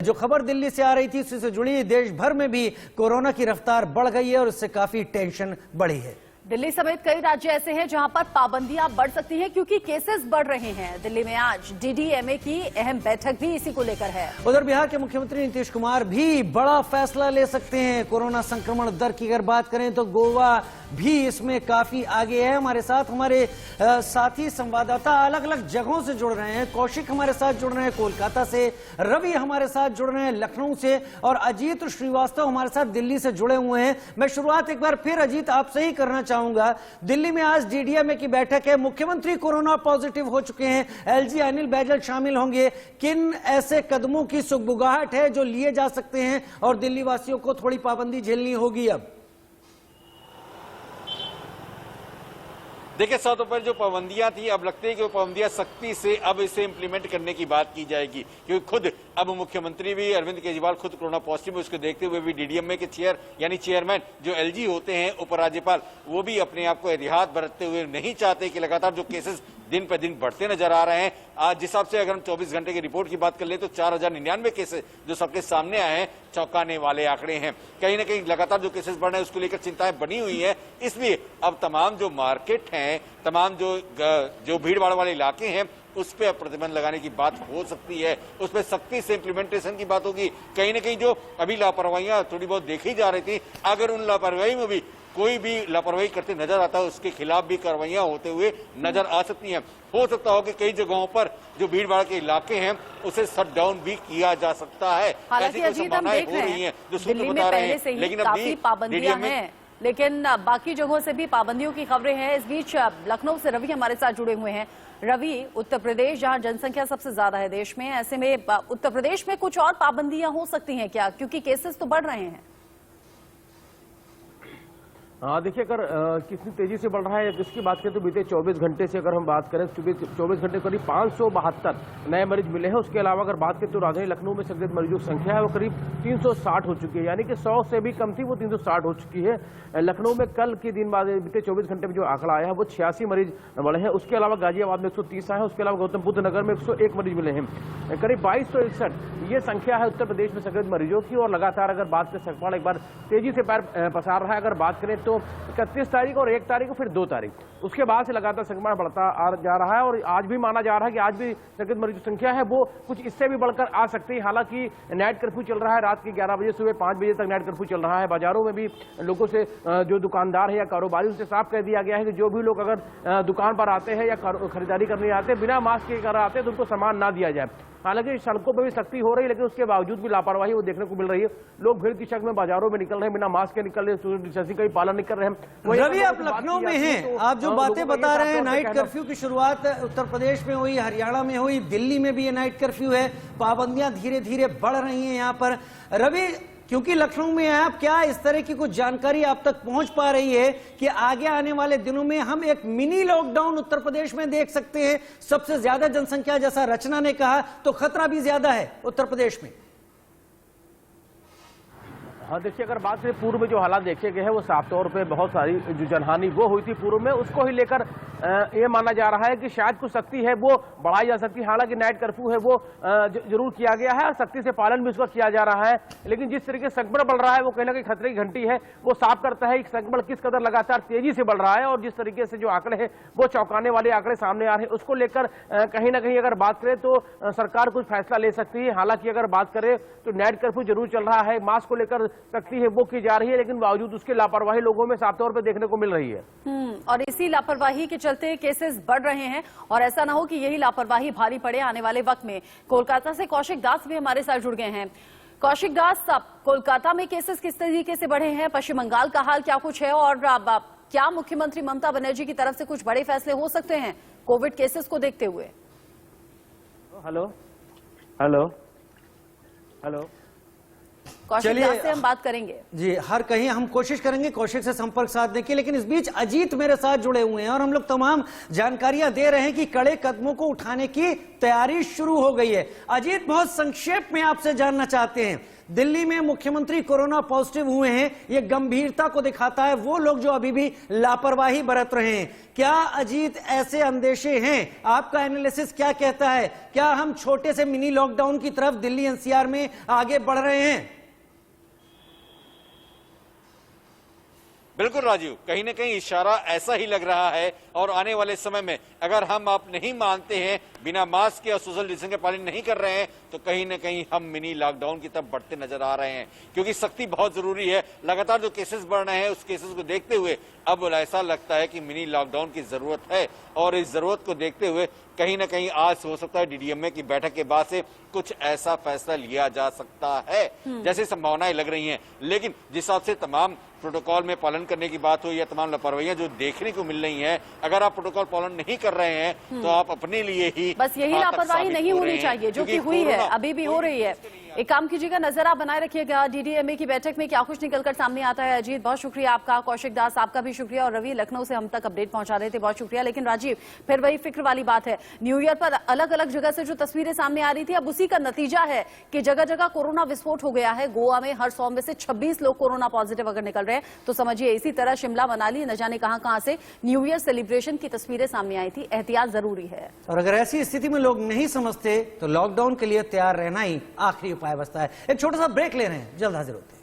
जो खबर दिल्ली से आ रही थी उससे जुड़ी देश भर में भी कोरोना की रफ्तार बढ़ गई है और इससे काफी टेंशन बढ़ी है। दिल्ली समेत कई राज्य ऐसे हैं जहां पर पाबंदियां बढ़ सकती हैं क्योंकि केसेस बढ़ रहे हैं। दिल्ली में आज डीडीएमए की अहम बैठक भी इसी को लेकर है। उधर बिहार के मुख्यमंत्री नीतीश कुमार भी बड़ा फैसला ले सकते हैं। कोरोना संक्रमण दर की अगर बात करें तो गोवा भी इसमें काफी आगे है। हमारे साथ हमारे साथी संवाददाता अलग अलग जगहों से जुड़ रहे हैं। कौशिक हमारे साथ जुड़ रहे हैं कोलकाता से, रवि हमारे साथ जुड़ रहे हैं लखनऊ से और अजीत श्रीवास्तव हमारे साथ दिल्ली से जुड़े हुए हैं। मैं शुरुआत एक बार फिर अजीत आपसे ही करना चाहूंगा। दिल्ली में आज डीडीएमए की बैठक है, मुख्यमंत्री कोरोना पॉजिटिव हो चुके हैं, एलजी अनिल बैजल शामिल होंगे। किन ऐसे कदमों की सुगबुगाहट है जो लिए जा सकते हैं और दिल्ली वासियों को थोड़ी पाबंदी झेलनी होगी? अब देखिए, सबसे पहले जो पाबंदियां थी, अब लगता है कि वो पाबंदियां सख्ती से अब इसे इंप्लीमेंट करने की बात की जाएगी, क्योंकि खुद अब मुख्यमंत्री भी अरविंद केजरीवाल खुद कोरोना पॉजिटिव है। उसको देखते हुए भी डीडीएमए के चेयरमैन जो एलजी होते हैं, उपराज्यपाल, वो भी अपने आप को एहतियात बरतते हुए नहीं चाहते कि लगातार जो केसेस दिन पर दिन बढ़ते नजर आ रहे हैं। आज जिस हिसाब से अगर हम 24 घंटे की रिपोर्ट की बात कर ले तो 4099 केसेस जो सबके सामने आए हैं, चौंकाने वाले आंकड़े हैं। कहीं ना कहीं लगातार जो केसेस बढ़ रहे हैं उसको लेकर चिंताएं बनी हुई है। इसलिए अब तमाम जो मार्केट हैं, तमाम जो भीड़ भाड़ वाले इलाके हैं, उस पर प्रतिबंध लगाने की बात हो सकती है। उस पर सख्ती से इंप्लीमेंटेशन की बात होगी। कहीं ना कहीं जो अभी लापरवाहियां थोड़ी बहुत देखी जा रही थी, अगर उन लापरवाही में भी कोई भी लापरवाही करते नजर आता है, उसके खिलाफ भी कार्रवाइयां होते हुए नजर आ सकती हैं। हो सकता हो कि कई जगहों पर जो भीड़ भाड़ के इलाके हैं उसे शट डाउन भी किया जा सकता है। हालांकि अजीत हम देख रहे हैं दिल्ली में पहले से ही काफी पाबंदियां हैं, लेकिन बाकी जगहों से भी पाबंदियों की खबरें हैं। इस बीच लखनऊ से रवि हमारे साथ जुड़े हुए हैं। रवि, उत्तर प्रदेश जहां जनसंख्या सबसे ज्यादा है देश में, ऐसे में उत्तर प्रदेश में कुछ और पाबंदियां हो सकती हैं क्या, क्योंकि केसेस तो बढ़ रहे हैं? हाँ, देखिए, अगर कितनी तेजी से बढ़ रहा है इसकी बात करें तो बीते 24 घंटे से अगर हम बात करें, 24 घंटे करीब 572 नए मरीज मिले हैं। उसके अलावा अगर बात करें तो राजधानी लखनऊ में संक्रमित मरीजों की संख्या है वो करीब 360 हो चुकी है, यानी कि 100 से भी कम थी, वो 360 हो चुकी है। लखनऊ में कल के दिन बाद बीते 24 घंटे में जो आंकड़ा आया है वो 86 मरीज बढ़े हैं। उसके अलावा गाजियाबाद में 130 आए हैं। उसके अलावा गौतम बुद्ध नगर में 101 मरीज मिले हैं। करीब 2261 ये संख्या है उत्तर प्रदेश में संक्रमित मरीजों की। और लगातार अगर बात करें, संक्रमण एक बार तेजी से पैर पसार रहा है। अगर बात करें तो 31 तारीख और 1 तारीख और फिर 2 तारीख, उसके बाद से लगातार संक्रमण बढ़ता जा रहा है। और आज भी माना जा रहा है कि आज भी संक्रमित मरीजों की संख्या है वो कुछ इससे भी बढ़कर आ सकती है। हालांकि नाइट कर्फ्यू चल रहा है, रात के 11 बजे सुबह 5 बजे तक नाइट कर्फ्यू चल रहा है। बाजारों में भी लोगों से, जो दुकानदार है या कारोबारी, उनसे साफ कह दिया गया है कि जो भी लोग अगर दुकान पर आते हैं या खरीदारी करने आते हैं बिना मास्क के आते हैं तो उनको सामान ना दिया जाए। हालांकि सड़कों पर भी सख्ती हो रही है, लेकिन उसके बावजूद भी लापरवाही वो देखने को मिल रही है। लोग भीड़ की शक्ल में बाजारों में निकल रहे हैं, बिना मास्क के निकल रहे, सोशल डिस्टेंसिंग का भी पालन नहीं कर रहे हैं। रवि, आप लखनऊ में हैं, आप जो बातें बता रहे हैं, नाइट कर्फ्यू की शुरुआत उत्तर प्रदेश में हुई, हरियाणा में हुई, दिल्ली में भी ये नाइट कर्फ्यू है, पाबंदियां धीरे धीरे बढ़ रही हैं यहाँ पर। रवि, क्योंकि लखनऊ में है, आप क्या इस तरह की कुछ जानकारी आप तक पहुंच पा रही है कि आगे आने वाले दिनों में हम एक मिनी लॉकडाउन उत्तर प्रदेश में देख सकते हैं? सबसे ज्यादा जनसंख्या, जैसा रचना ने कहा, तो खतरा भी ज्यादा है उत्तर प्रदेश में। हाँ, देखिए, अगर बात करें पूर्व में जो हालात देखे गए हैं वो साफ तौर पे बहुत सारी जो जनहानि वो हुई थी पूर्व में, उसको ही लेकर ये माना जा रहा है कि शायद कुछ सख्ती है वो बढ़ाई जा सकती है। हालांकि नाइट कर्फ्यू है वो जरूर किया गया है और सख्ती से पालन भी उसका किया जा रहा है, लेकिन जिस तरीके से संक्रमण बढ़ रहा है वो कहीं ना कहीं खतरे की घंटी है। वो साफ करता है कि संक्रमण किस कदर लगातार तेजी से बढ़ रहा है और जिस तरीके से जो आंकड़े हैं वो चौंकाने वाले आंकड़े सामने आ रहे हैं, उसको लेकर कहीं ना कहीं अगर बात करें तो सरकार कुछ फैसला ले सकती है। हालांकि अगर बात करें तो नाइट कर्फ्यू जरूर चल रहा है, मास्क को लेकर सख्ती है वो की जा रही है, लेकिन बावजूद उसके लापरवाही लोगों में साफ तौर पर देखने को मिल रही है। और इसी लापरवाही के चलते केसेस बढ़ रहे हैं और ऐसा ना हो कि यही लापरवाही भारी पड़े आने वाले वक्त में। कोलकाता से कौशिक दास भी हमारे साथ जुड़ गए हैं। कौशिक दास, कोलकाता में केसेस किस तरीके से बढ़े हैं, पश्चिम बंगाल का हाल क्या कुछ है और क्या मुख्यमंत्री ममता बनर्जी की तरफ से कुछ बड़े फैसले हो सकते हैं कोविड केसेस को देखते हुए? हेलो हेलो हेलो, कौशिक दास से हम बात करेंगे जी। हर कहीं हम कोशिश करेंगे कौशिक से संपर्क साधने की, लेकिन इस बीच अजीत मेरे साथ जुड़े हुए हैं और हम लोग तमाम जानकारियां दे रहे हैं कि कड़े कदमों को उठाने की तैयारी शुरू हो गई है। अजीत, बहुत संक्षेप में आपसे जानना चाहते हैं, दिल्ली में मुख्यमंत्री कोरोना पॉजिटिव हुए हैं, यह गंभीरता को दिखाता है। वो लोग जो अभी भी लापरवाही बरत रहे हैं, क्या अजीत ऐसे अंदेशे हैं? आपका एनालिसिस क्या कहता है? क्या हम छोटे से मिनी लॉकडाउन की तरफ दिल्ली एनसीआर में आगे बढ़ रहे हैं? बिल्कुल राजीव, कहीं ना कहीं इशारा ऐसा ही लग रहा है। और आने वाले समय में अगर हम आप नहीं मानते हैं, बिना मास्क के और सोशल डिस्टेंसिंग के पालन नहीं कर रहे हैं, तो कहीं ना कहीं हम मिनी लॉकडाउन की तरफ बढ़ते नजर आ रहे हैं। क्योंकि सख्ती बहुत जरूरी है। लगातार जो केसेस बढ़ रहे हैं, उस केसेस को देखते हुए अब ऐसा लगता है कि मिनी लॉकडाउन की जरूरत है। और इस जरूरत को देखते हुए कहीं ना कहीं आज हो सकता है डीडीएमए की बैठक के बाद से कुछ ऐसा फैसला लिया जा सकता है, जैसे संभावनाएं लग रही हैं। लेकिन जिस हिसाब से तमाम प्रोटोकॉल में पालन करने की बात हो या तमाम लापरवाहियां जो देखने को मिल रही हैं, अगर आप प्रोटोकॉल पालन नहीं कर रहे हैं तो आप अपने लिए ही बस यही लापरवाही नहीं होनी चाहिए जो कि हुई है, अभी भी हो रही है। एक काम कीजिएगा, नजर आप बनाए रखिएगा डीडीएमए की बैठक में क्या कुछ निकलकर सामने आता है। अजीत, बहुत शुक्रिया आपका। कौशिक दास, आपका भी शुक्रिया। और रवि, लखनऊ से हम तक अपडेट पहुंचा रहे थे, बहुत शुक्रिया। लेकिन राजीव, फिर वही फिक्र वाली बात है, न्यू ईयर पर अलग अलग जगह से जो तस्वीरें सामने आ रही थी, अब उसी का नतीजा है कि जगह जगह कोरोना विस्फोट हो गया है। गोवा में हर 100 में से 26 लोग कोरोना पॉजिटिव अगर निकल रहे हैं, तो समझिए इसी तरह शिमला, मनाली, न जाने कहां से न्यू ईयर सेलिब्रेशन की तस्वीरें सामने आई थी। एहतियात जरूरी है। और अगर ऐसी स्थिति में लोग नहीं समझते तो लॉकडाउन के लिए तैयार रहना ही आखिरी उपाय बचता है। एक छोटा सा ब्रेक ले रहे हैं, जल्द हाजिर होते हैं।